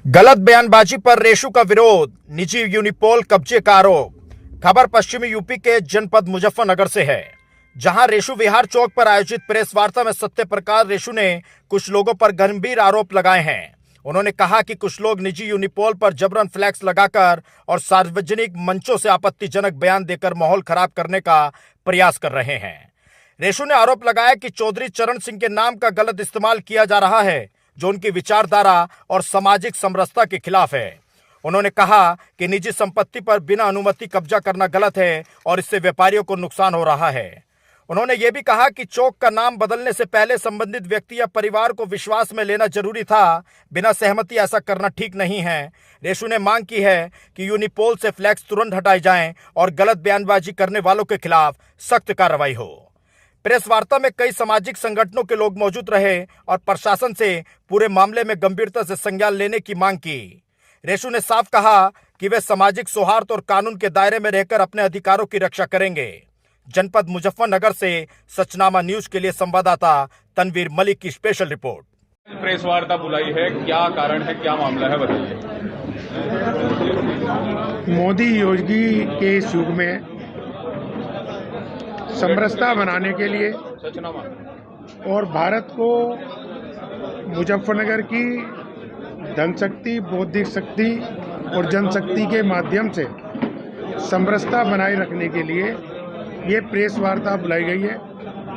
गलत बयानबाजी पर रेशु का विरोध, निजी यूनिपोल कब्जे का आरोप। खबर पश्चिमी यूपी के जनपद मुजफ्फरनगर से है, जहां रेशु विहार चौक पर आयोजित प्रेस वार्ता में सत्यप्रकाश रेशु ने कुछ लोगों पर गंभीर आरोप लगाए हैं। उन्होंने कहा कि कुछ लोग निजी यूनिपोल पर जबरन फ्लैक्स लगाकर और सार्वजनिक मंचों से आपत्तिजनक बयान देकर माहौल खराब करने का प्रयास कर रहे हैं। रेशु ने आरोप लगाया कि चौधरी चरण सिंह के नाम का गलत इस्तेमाल किया जा रहा है, जो उनकी विचारधारा और सामाजिक समरसता के खिलाफ है। उन्होंने कहा कि निजी संपत्ति पर बिना अनुमति कब्जा करना गलत है और इससे व्यापारियों को नुकसान हो रहा है। उन्होंने ये भी कहा कि चौक का नाम बदलने से पहले संबंधित व्यक्ति या परिवार को विश्वास में लेना जरूरी था। बिना सहमति ऐसा करना ठीक नहीं है। रेशु ने मांग की है कि यूनिपोल से फ्लैक्स तुरंत हटाए जाएं और गलत बयानबाजी करने वालों के खिलाफ सख्त कार्रवाई हो। प्रेस वार्ता में कई सामाजिक संगठनों के लोग मौजूद रहे और प्रशासन से पूरे मामले में गंभीरता से संज्ञान लेने की मांग की। रेशु ने साफ कहा कि वे सामाजिक सौहार्द और कानून के दायरे में रहकर अपने अधिकारों की रक्षा करेंगे। जनपद मुजफ्फरनगर से सचनामा न्यूज के लिए संवाददाता तनवीर मलिक की स्पेशल रिपोर्ट। प्रेस वार्ता बुलाई है, क्या कारण है, क्या मामला है, बताइए। मोदी योगी के इस युग में समरसता बनाने के लिए और भारत को मुजफ्फरनगर की धन शक्ति, बौद्धिक शक्ति और जनशक्ति के माध्यम से समरसता बनाए रखने के लिए ये प्रेस वार्ता बुलाई गई है,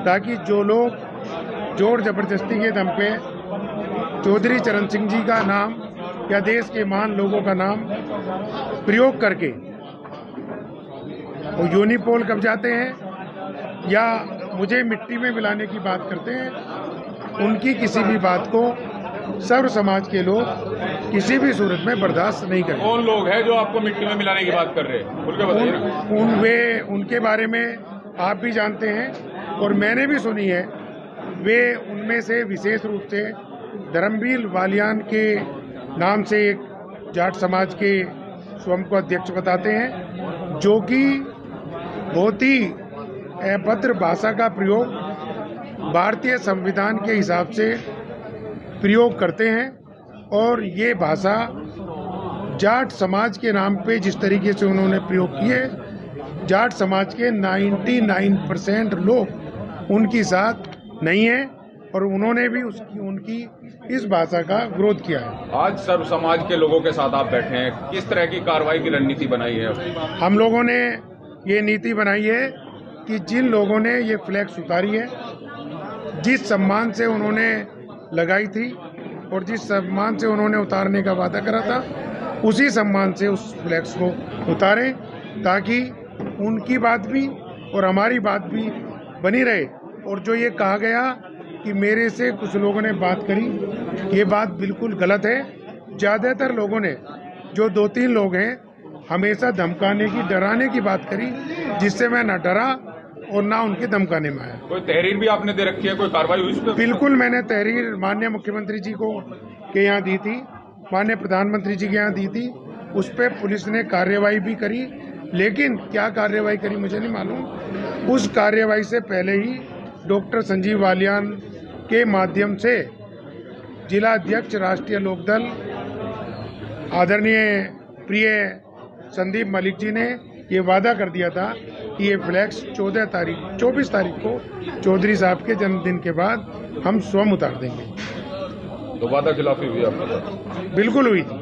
ताकि जो लोग जोर जबरदस्ती के दम पे चौधरी चरण सिंह जी का नाम या देश के महान लोगों का नाम प्रयोग करके वो यूनिपोल कब्जाते हैं या मुझे मिट्टी में मिलाने की बात करते हैं, उनकी किसी भी बात को सर्व समाज के लोग किसी भी सूरत में बर्दाश्त नहीं करेंगे। कौन लोग हैं जो आपको मिट्टी में मिलाने की बात कर रहे हैं, खुल के बताइए। उनके बारे में आप भी जानते हैं और मैंने भी सुनी है। वे उनमें से विशेष रूप से धर्मवीर बालियान के नाम से एक जाट समाज के स्वयं को अध्यक्ष बताते हैं, जो कि बहुत ही अभद्र भाषा का प्रयोग भारतीय संविधान के हिसाब से प्रयोग करते हैं। और ये भाषा जाट समाज के नाम पे जिस तरीके से उन्होंने प्रयोग किए, जाट समाज के 99% लोग उनके साथ नहीं है और उन्होंने भी उनकी इस भाषा का विरोध किया है। आज सर्व समाज के लोगों के साथ आप बैठे हैं, किस तरह की कार्रवाई की रणनीति बनाई है? हम लोगों ने ये नीति बनाई है कि जिन लोगों ने ये फ्लैक्स उतारी है, जिस सम्मान से उन्होंने लगाई थी और जिस सम्मान से उन्होंने उतारने का वादा करा था, उसी सम्मान से उस फ्लैक्स को उतारें, ताकि उनकी बात भी और हमारी बात भी बनी रहे। और जो ये कहा गया कि मेरे से कुछ लोगों ने बात करी, ये बात बिल्कुल गलत है। ज़्यादातर लोगों ने, जो 2-3 लोग हैं, हमेशा धमकाने की, डराने की बात करी, जिससे मैं न डरा और ना उनके धमकाने में आया। कोई तहरीर भी आपने दे रखी है, कोई कार्रवाई हुई इस पर? बिल्कुल, मैंने तहरीर माननीय मुख्यमंत्री जी को के यहाँ दी थी, माननीय प्रधानमंत्री जी के यहाँ दी थी। उस पर पुलिस ने कार्रवाई भी करी, लेकिन क्या कार्रवाई करी मुझे नहीं मालूम। उस कार्रवाई से पहले ही डॉक्टर संजीव बालियान के माध्यम से जिला अध्यक्ष राष्ट्रीय लोकदल आदरणीय प्रिय संदीप मलिक जी ने ये वादा कर दिया था कि ये फ्लैक्स 24 तारीख को चौधरी साहब के जन्मदिन के बाद हम स्वयं उतार देंगे। तो वादा खिलाफी हुई आपके साथ? बिल्कुल हुई थी।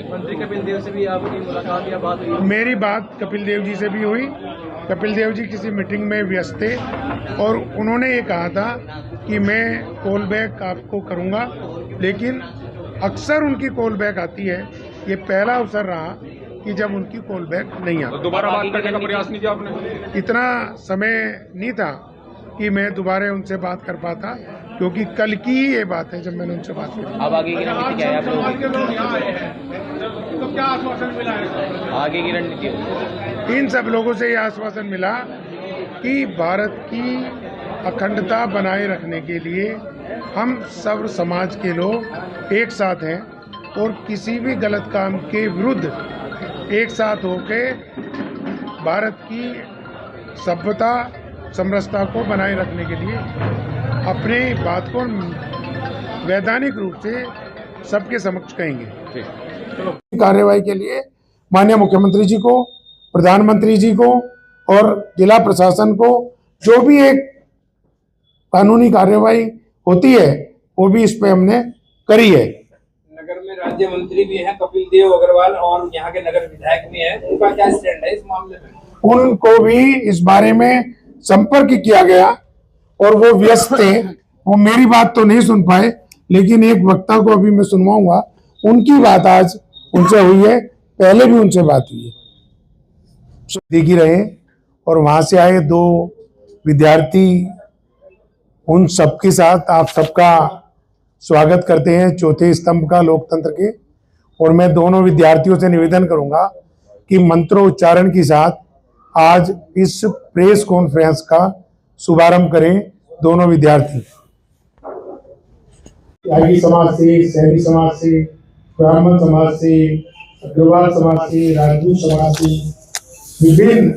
मंत्री कपिल देव से भी आपकी मुलाकात या बात हुई? मेरी बात कपिल देव जी से भी हुई। कपिल देव जी किसी मीटिंग में व्यस्त थे और उन्होंने ये कहा था कि मैं कॉल बैक आपको करूंगा, लेकिन अक्सर उनकी कॉल बैक आती है। ये पहला अवसर रहा कि जब उनकी कॉल बैक नहीं आता। तो दोबारा बात करने का प्रयास नहीं किया आपने? इतना समय नहीं था कि मैं दोबारा उनसे बात कर पाता, क्योंकि कल की ही ये बात है जब मैंने उनसे बात की। अब आगे की रणनीति क्या है आप लोगों की? तो क्या आश्वासन मिला है आगे की रणनीति? इन सब लोगों से ये आश्वासन मिला कि भारत की अखंडता बनाए रखने के लिए हम सर्व समाज के लोग एक साथ हैं और किसी भी गलत काम के विरुद्ध एक साथ होके भारत की सभ्यता, समरसता को बनाए रखने के लिए अपनी बात को वैधानिक रूप से सबके समक्ष कहेंगे। ठीक। कार्यवाही के लिए माननीय मुख्यमंत्री जी को, प्रधानमंत्री जी को और जिला प्रशासन को जो भी एक कानूनी कार्यवाही होती है वो भी इस पे हमने करी है। नगर में राज्य मंत्री भी हैं कपिल देव अग्रवाल और यहाँ के नगर विधायक भी हैं, उनका क्या स्टैंड है इस मामले में? उनको भी इस बारे में संपर्क किया गया और वो व्यस्त थे, वो मेरी बात तो नहीं सुन पाए, लेकिन एक वक्ता को अभी मैं सुनवाऊंगा, उनकी बात आज उनसे हुई है, पहले भी उनसे बात हुई है। देखी रहे और वहां से आए 2 विद्यार्थी, उन सबके साथ आप सबका स्वागत करते हैं चौथे स्तंभ का लोकतंत्र के। और मैं दोनों विद्यार्थियों से निवेदन करूंगा कि मंत्रोच्चारण के साथ आज इस प्रेस कॉन्फ्रेंस का शुभारंभ करें दोनों विद्यार्थी। त्यागी समाज से, शहरी समाज से, ब्राह्मण समाज से, अग्रवाल समाज से, राजपूत समाज से, विभिन्न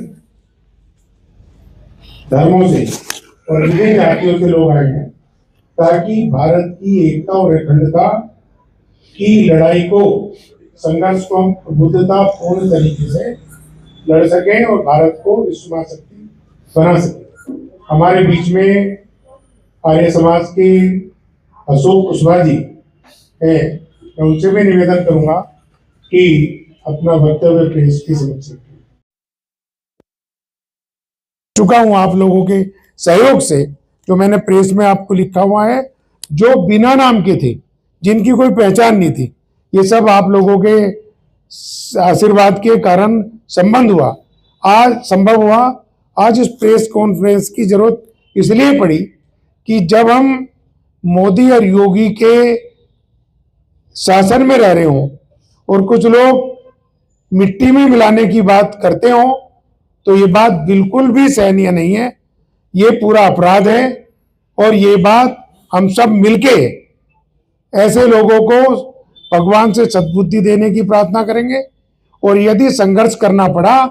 धर्मों से और विभिन्न जातियों के लोग आए हैं ताकि भारत की एकता और अखंडता की लड़ाई को, संघर्ष को हम प्रबुद्धता पूर्ण तरीके से लड़ सकें और भारत को विश्व महाशक्ति बना सकें। हमारे बीच में आर्य समाज के अशोक कुशवाहा जी हैं, मैं उनसे भी निवेदन करूंगा कि अपना वक्तव्य प्रेस की समक्ष रखें। चुका हूं आप लोगों के सहयोग से, जो मैंने प्रेस में आपको लिखा हुआ है, जो बिना नाम के थे, जिनकी कोई पहचान नहीं थी, ये सब आप लोगों के आशीर्वाद के कारण संबंध हुआ, आज संभव हुआ। आज इस प्रेस कॉन्फ्रेंस की जरूरत इसलिए पड़ी कि जब हम मोदी और योगी के शासन में रह रहे हों और कुछ लोग मिट्टी में मिलाने की बात करते हों, तो ये बात बिल्कुल भी सहनीय नहीं है, ये पूरा अपराध है। और ये बात हम सब मिलके ऐसे लोगों को भगवान से सद्बुद्धि देने की प्रार्थना करेंगे और यदि संघर्ष करना पड़ा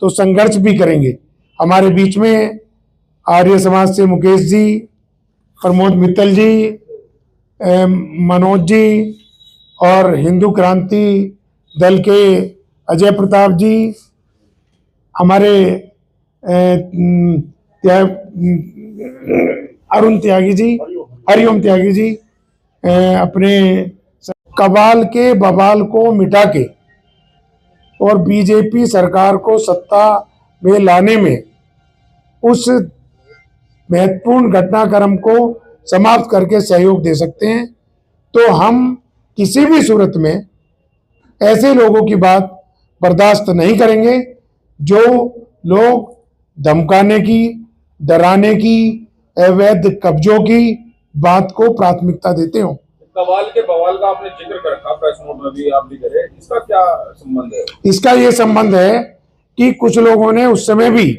तो संघर्ष भी करेंगे। हमारे बीच में आर्य समाज से मुकेश जी, प्रमोद मित्तल जी, मनोज जी और हिंदू क्रांति दल के अजय प्रताप जी, हमारे अरुण त्यागी जी, हरिओम त्यागी जी, अपने कबाल के बवाल को मिटा के और बीजेपी सरकार को सत्ता में लाने में उस महत्वपूर्ण घटनाक्रम को समाप्त करके सहयोग दे सकते हैं। तो हम किसी भी सूरत में ऐसे लोगों की बात बर्दाश्त नहीं करेंगे जो लोग धमकाने की, डराने की, अवैध कब्जों की बात को प्राथमिकता देते हो। कबाल के बवाल का आपने जिक्र कर रखा, प्रेस नोट में भी आप भी करे, इसका क्या संबंध है? इसका ये संबंध है कि कुछ लोगों ने उस समय भी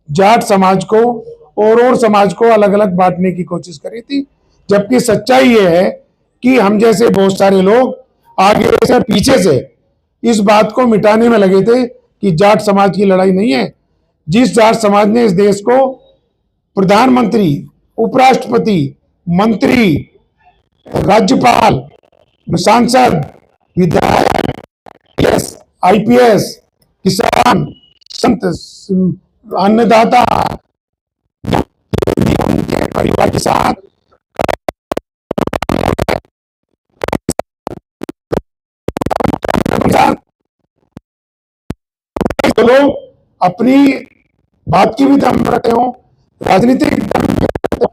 जाट समाज को और समाज को अलग अलग बांटने की कोशिश करी थी, जबकि सच्चाई ये है कि हम जैसे बहुत सारे लोग आगे से पीछे से इस बात को मिटाने में लगे थे कि जाट समाज की लड़ाई नहीं है। जिस जाट समाज ने इस देश को प्रधानमंत्री, उपराष्ट्रपति, मंत्री, राज्यपाल, सांसद, विधायक, IPS, किसान, संत, अन्नदाता, उनके परिवार के साथ तो लोग अपनी बात की भी दम रखते हो, राजनीतिक दम भी रखते हो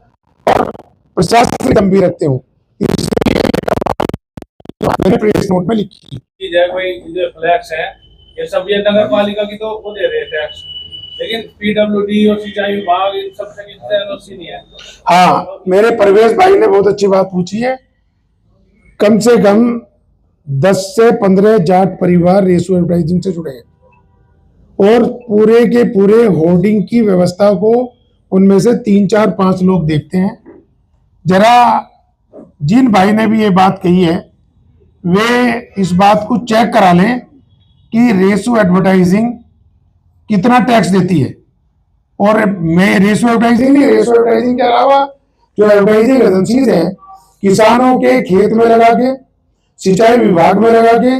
और प्रशासनिक दम भी रखते हो। इसलिए मैंने प्रेस नोट में लिखी जो फ्लैक्स है ये सब ये नगर पालिका की तो वो दे रहे हैं टैक्स, लेकिन PWD और सिंचाई विभाग इन सब से NOC नहीं है। हाँ, मेरे परवेश भाई ने बहुत अच्छी बात पूछी है। कम से कम 10 से 15 जाट परिवार रेशो एडवर्टाइजिंग से जुड़े हैं और पूरे के पूरे होर्डिंग की व्यवस्था को उनमें से 3, 4, 5 लोग देखते हैं। जरा जिन भाई ने भी ये बात कही है वे इस बात को चेक करा लें कि रेशो एडवर्टाइजिंग कितना टैक्स देती है। और मैं रेशो एडवर्टाइजिंग नहीं, रेशो एडवर्टाइजिंग के अलावा जो एडवर्टाइजिंग एजेंसीज हैं किसानों के खेत में लगा के सिंचाई विभाग में लगा के,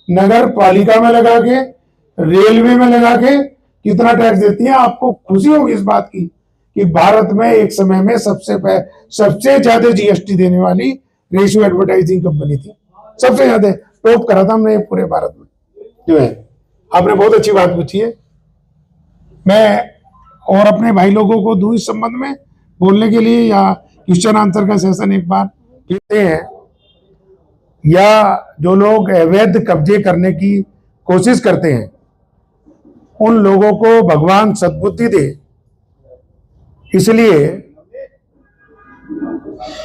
नगर पालिका में लगा के, रेलवे में लगा के कितना टैक्स देती है। आपको खुशी होगी इस बात की कि भारत में एक समय में सबसे ज्यादा जीएसटी देने वाली रेशो एडवर्टाइजिंग कंपनी थी। सबसे ज्यादा टॉप करा था हमने पूरे भारत में, जो है। आपने बहुत अच्छी बात पूछी है। मैं और अपने भाई लोगों को दूं इस संबंध में बोलने के लिए, या क्वेश्चन आंसर का सेशन एक बार कहते हैं, या जो लोग अवैध कब्जे करने की कोशिश करते हैं उन लोगों को भगवान सद्बुद्धि दे। इसलिए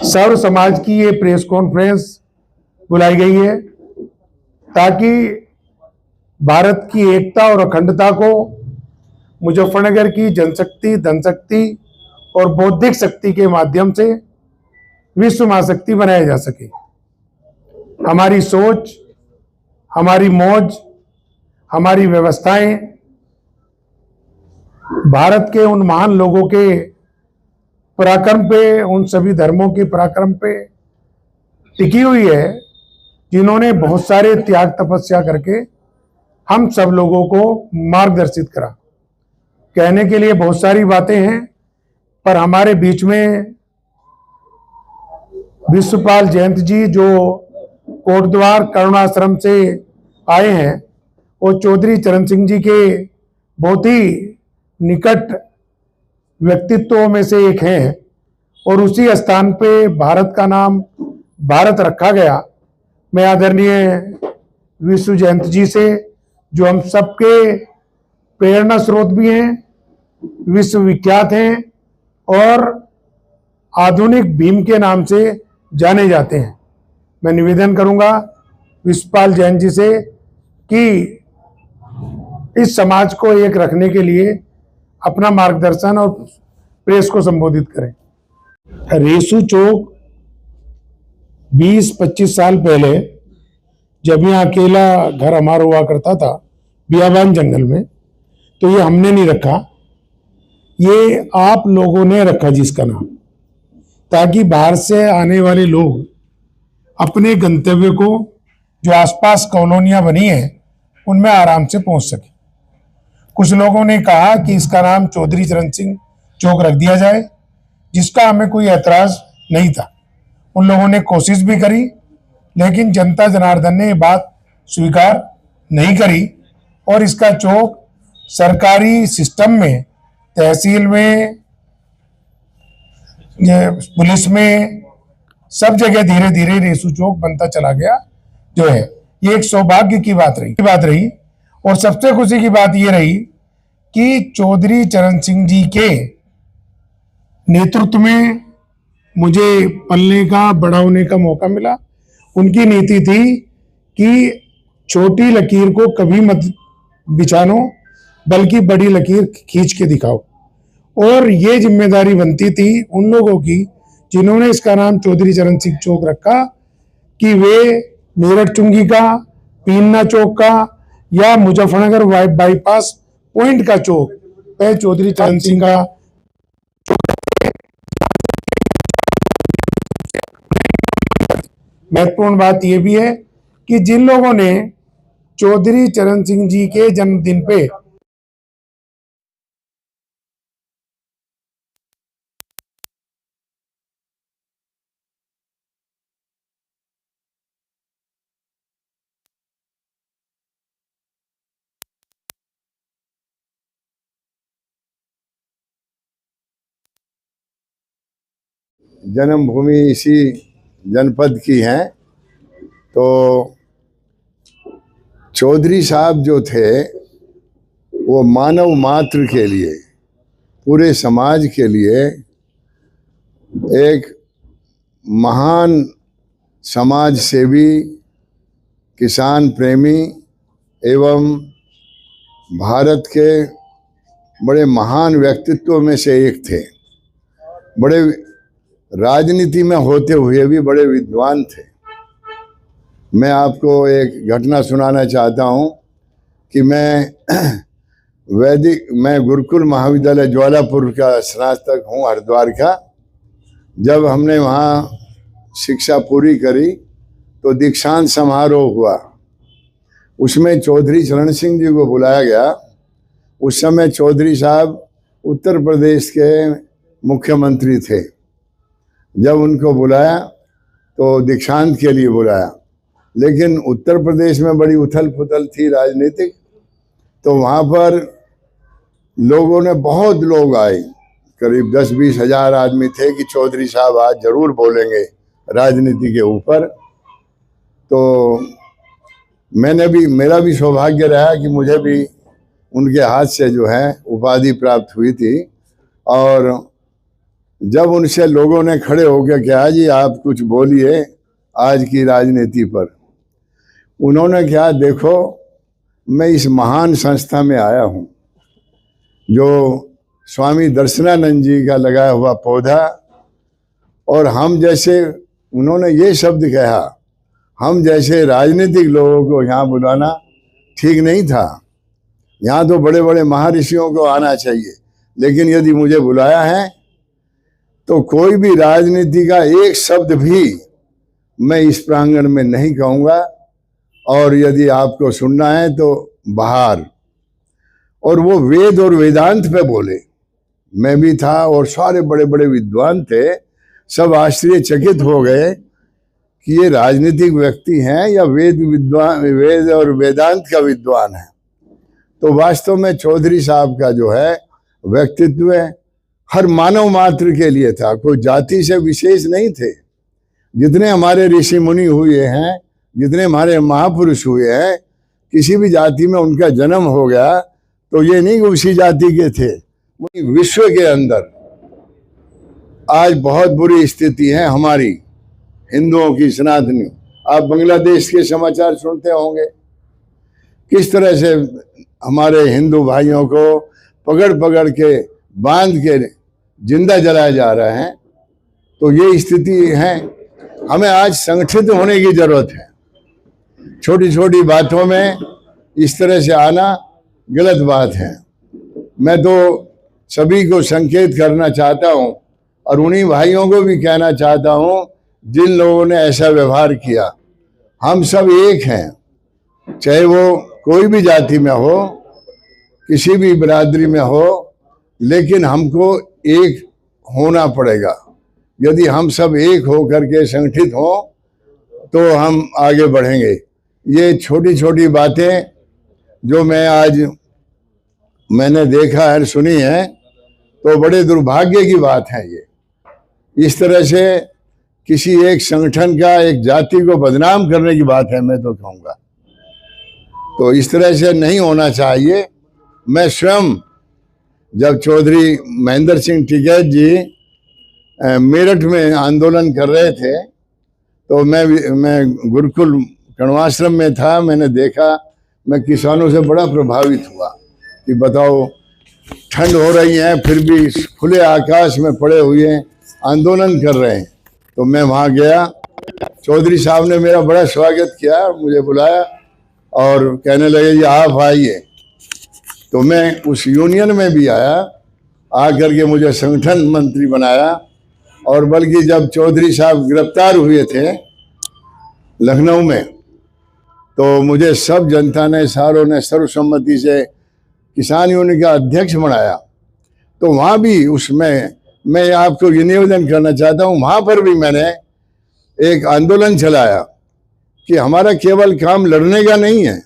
सर्व समाज की ये प्रेस कॉन्फ्रेंस बुलाई गई है ताकि भारत की एकता और अखंडता को मुजफ्फरनगर की जनशक्ति, धनशक्ति और बौद्धिक शक्ति के माध्यम से विश्व महाशक्ति बनाया जा सके। हमारी सोच, हमारी मौज, हमारी व्यवस्थाएं भारत के उन महान लोगों के पराक्रम पे, उन सभी धर्मों के पराक्रम पे टिकी हुई है जिन्होंने बहुत सारे त्याग तपस्या करके हम सब लोगों को मार्गदर्शित करा। कहने के लिए बहुत सारी बातें हैं, पर हमारे बीच में विश्वपाल जयंत जी जो कोटद्वार करुणाश्रम से आए हैं, वो चौधरी चरण सिंह जी के बहुत ही निकट व्यक्तित्वों में से एक हैं और उसी स्थान पे भारत का नाम भारत रखा गया। मैं आदरणीय विश्व जयंत जी से, जो हम सबके प्रेरणा स्रोत भी हैं, विश्वविख्यात हैं और आधुनिक भीम के नाम से जाने जाते हैं, मैं निवेदन करूंगा विश्वपाल जैन जी से कि इस समाज को एक रखने के लिए अपना मार्गदर्शन और प्रेस को संबोधित करें। रेशू चौक 20-25 साल पहले जब यहाँ अकेला घर हमारा हुआ करता था बियाबान जंगल में, तो ये हमने नहीं रखा, ये आप लोगों ने रखा जिसका नाम, ताकि बाहर से आने वाले लोग अपने गंतव्य को, जो आसपास कॉलोनियां बनी हैं, उनमें आराम से पहुंच सके। कुछ लोगों ने कहा कि इसका नाम चौधरी चरण सिंह चौक रख दिया जाए, जिसका हमें कोई ऐतराज नहीं था। उन लोगों ने कोशिश भी करी, लेकिन जनता जनार्दन ने ये बात स्वीकार नहीं करी और इसका चौक सरकारी सिस्टम में, तहसील में, पुलिस में, सब जगह धीरे धीरे रेशू चौक बनता चला गया। जो है ये एक सौभाग्य की बात रही और सबसे खुशी की बात ये रही कि चौधरी चरण सिंह जी के नेतृत्व में मुझे पलने का, बड़ा होने का मौका मिला। उनकी नीति थी कि छोटी लकीर को कभी मत बिछानो, बल्कि बड़ी लकीर खींच के दिखाओ। और ये जिम्मेदारी बनती थी उन लोगों की जिन्होंने इसका नाम चौधरी चरण सिंह चौक रखा, कि वे मेरठ चुंगी का, पीन्ना चौक का या मुजफ्फरनगर बाईपास पॉइंट का चौक है चौधरी चरण सिंह का। महत्वपूर्ण बात यह भी है कि जिन लोगों ने चौधरी चरण सिंह जी के जन्मदिन पे जन्मभूमि इसी जनपद की है, तो चौधरी साहब जो थे वो मानव मात्र के लिए, पूरे समाज के लिए एक महान समाज सेवी, किसान प्रेमी एवं भारत के बड़े महान व्यक्तित्व में से एक थे। बड़े राजनीति में होते हुए भी बड़े विद्वान थे। मैं आपको एक घटना सुनाना चाहता हूँ कि मैं गुरुकुल महाविद्यालय ज्वालापुर का स्नातक हूँ, हरिद्वार का। जब हमने वहाँ शिक्षा पूरी करी तो दीक्षांत समारोह हुआ, उसमें चौधरी चरण सिंह जी को बुलाया गया। उस समय चौधरी साहब उत्तर प्रदेश के मुख्यमंत्री थे। जब उनको बुलाया तो दीक्षांत के लिए बुलाया, लेकिन उत्तर प्रदेश में बड़ी उथल पुथल थी राजनीतिक, तो वहाँ पर लोगों ने, बहुत लोग आए, करीब 10-20 हजार आदमी थे कि चौधरी साहब आज जरूर बोलेंगे राजनीति के ऊपर। तो मेरा भी सौभाग्य रहा कि मुझे भी उनके हाथ से जो है उपाधि प्राप्त हुई थी। और जब उनसे लोगों ने खड़े होकर कहा जी आप कुछ बोलिए आज की राजनीति पर, उन्होंने कहा देखो मैं इस महान संस्था में आया हूँ जो स्वामी दर्शनानंद जी का लगाया हुआ पौधा, और हम जैसे, उन्होंने ये शब्द कहा, हम जैसे राजनीतिक लोगों को यहाँ बुलाना ठीक नहीं था। यहाँ तो बड़े बड़े महर्षियों को आना चाहिए, लेकिन यदि मुझे बुलाया है तो कोई भी राजनीति का एक शब्द भी मैं इस प्रांगण में नहीं कहूँगा, और यदि आपको सुनना है तो बाहर। और वो वेद और वेदांत पे बोले, मैं भी था और सारे बड़े बड़े विद्वान थे, सब आश्चर्यचकित हो गए कि ये राजनीतिक व्यक्ति हैं या वेद और वेदांत का विद्वान है। तो वास्तव में चौधरी साहब का जो है व्यक्तित्व हर मानव मात्र के लिए था, कोई जाति से विशेष नहीं थे। जितने हमारे ऋषि मुनि हुए हैं, जितने हमारे महापुरुष हुए हैं, किसी भी जाति में उनका जन्म हो गया तो ये नहीं कि उसी जाति के थे। विश्व के अंदर आज बहुत बुरी स्थिति है हमारी हिंदुओं की, सनातनियों। आप बांग्लादेश के समाचार सुनते होंगे, किस तरह से हमारे हिंदू भाइयों को पकड़ पकड़ के बांध के जिंदा जलाया जा रहा है। तो ये स्थिति है, हमें आज संगठित होने की जरूरत है। छोटी छोटी बातों में इस तरह से आना गलत बात है। मैं तो सभी को संकेत करना चाहता हूँ और उन्हीं भाइयों को भी कहना चाहता हूँ जिन लोगों ने ऐसा व्यवहार किया, हम सब एक हैं, चाहे वो कोई भी जाति में हो, किसी भी बिरादरी में हो, लेकिन हमको एक होना पड़ेगा। यदि हम सब एक हो करके संगठित हों तो हम आगे बढ़ेंगे। ये छोटी छोटी बातें जो मैंने देखा है, सुनी है, तो बड़े दुर्भाग्य की बात है। ये इस तरह से किसी एक संगठन का, एक जाति को बदनाम करने की बात है, मैं तो कहूँगा। तो इस तरह से नहीं होना चाहिए। मैं स्वयं जब चौधरी महेंद्र सिंह टिकैत जी मेरठ में आंदोलन कर रहे थे तो मैं गुरुकुल कण्वाश्रम में था। मैंने देखा, मैं किसानों से बड़ा प्रभावित हुआ कि बताओ ठंड हो रही है फिर भी खुले आकाश में पड़े हुए आंदोलन कर रहे हैं। तो मैं वहाँ गया, चौधरी साहब ने मेरा बड़ा स्वागत किया, मुझे बुलाया और कहने लगे जी आप आइए। तो मैं उस यूनियन में भी आया, आकर के मुझे संगठन मंत्री बनाया। और बल्कि जब चौधरी साहब गिरफ्तार हुए थे लखनऊ में, तो मुझे सब जनता ने, सारों ने सर्वसम्मति से किसान यूनियन का अध्यक्ष बनाया। तो वहाँ भी उसमें मैं आपको ये निवेदन करना चाहता हूँ, वहाँ पर भी मैंने एक आंदोलन चलाया कि हमारा केवल काम लड़ने का नहीं है,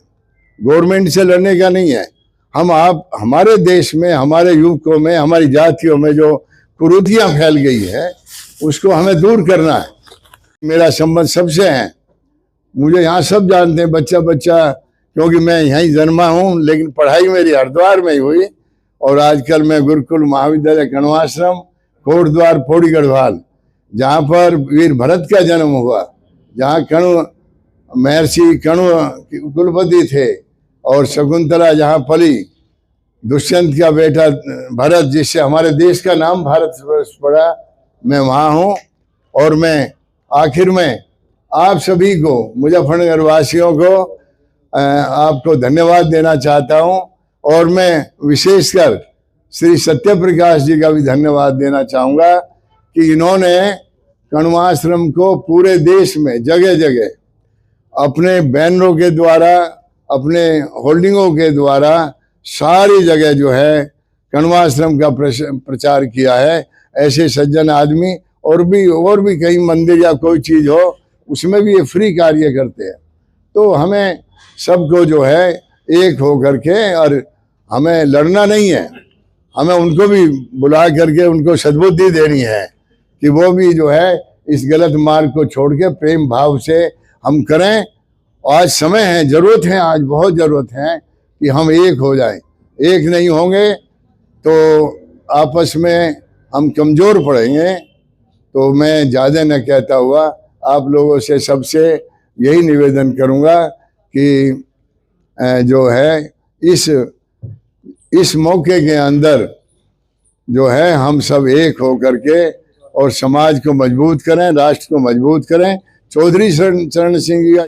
गवर्नमेंट से लड़ने का नहीं है। हमारे देश में, हमारे युवकों में, हमारी जातियों में जो कुरीतियाँ फैल गई है उसको हमें दूर करना है। मेरा संबंध सबसे है, मुझे यहाँ सब जानते हैं, बच्चा क्योंकि मैं यहीं जन्मा हूँ, लेकिन पढ़ाई मेरी हरिद्वार में ही हुई। और आजकल मैं गुरुकुल महाविद्यालय कण्वाश्रम कोटद्वार पौड़ी गढ़वाल, जहाँ पर वीर भरत का जन्म हुआ, जहाँ महर्षि कण्व कुलपति थे, और शकुंतला जहाँ पली, दुष्यंत का बेटा भरत, जिससे हमारे देश का नाम भारत पड़ा, मैं वहाँ हूँ। और मैं आखिर में आप सभी को, मुजफ्फरनगर वासियों को आपको धन्यवाद देना चाहता हूँ। और मैं विशेषकर श्री सत्य प्रकाश जी का भी धन्यवाद देना चाहूँगा कि इन्होंने कण्वाश्रम को पूरे देश में जगह जगह अपने बैनरों के द्वारा, अपने होल्डिंगों के द्वारा सारी जगह जो है कण्वाश्रम का प्रचार किया है। ऐसे सज्जन आदमी और भी कहीं मंदिर या कोई चीज हो उसमें भी ये फ्री कार्य करते हैं। तो हमें सबको जो है एक हो करके, और हमें लड़ना नहीं है, हमें उनको भी बुला करके उनको सद्बुद्धि देनी है कि वो भी जो है इस गलत मार्ग को छोड़ के प्रेम भाव से हम करें। आज समय है, जरूरत है, आज बहुत जरूरत है कि हम एक हो जाएं। एक नहीं होंगे तो आपस में हम कमजोर पड़ेंगे। तो मैं ज़्यादा न कहता हुआ आप लोगों से सबसे यही निवेदन करूंगा कि जो है इस मौके के अंदर जो है हम सब एक हो करके और समाज को मजबूत करें, राष्ट्र को मजबूत करें। चौधरी चरण सिंह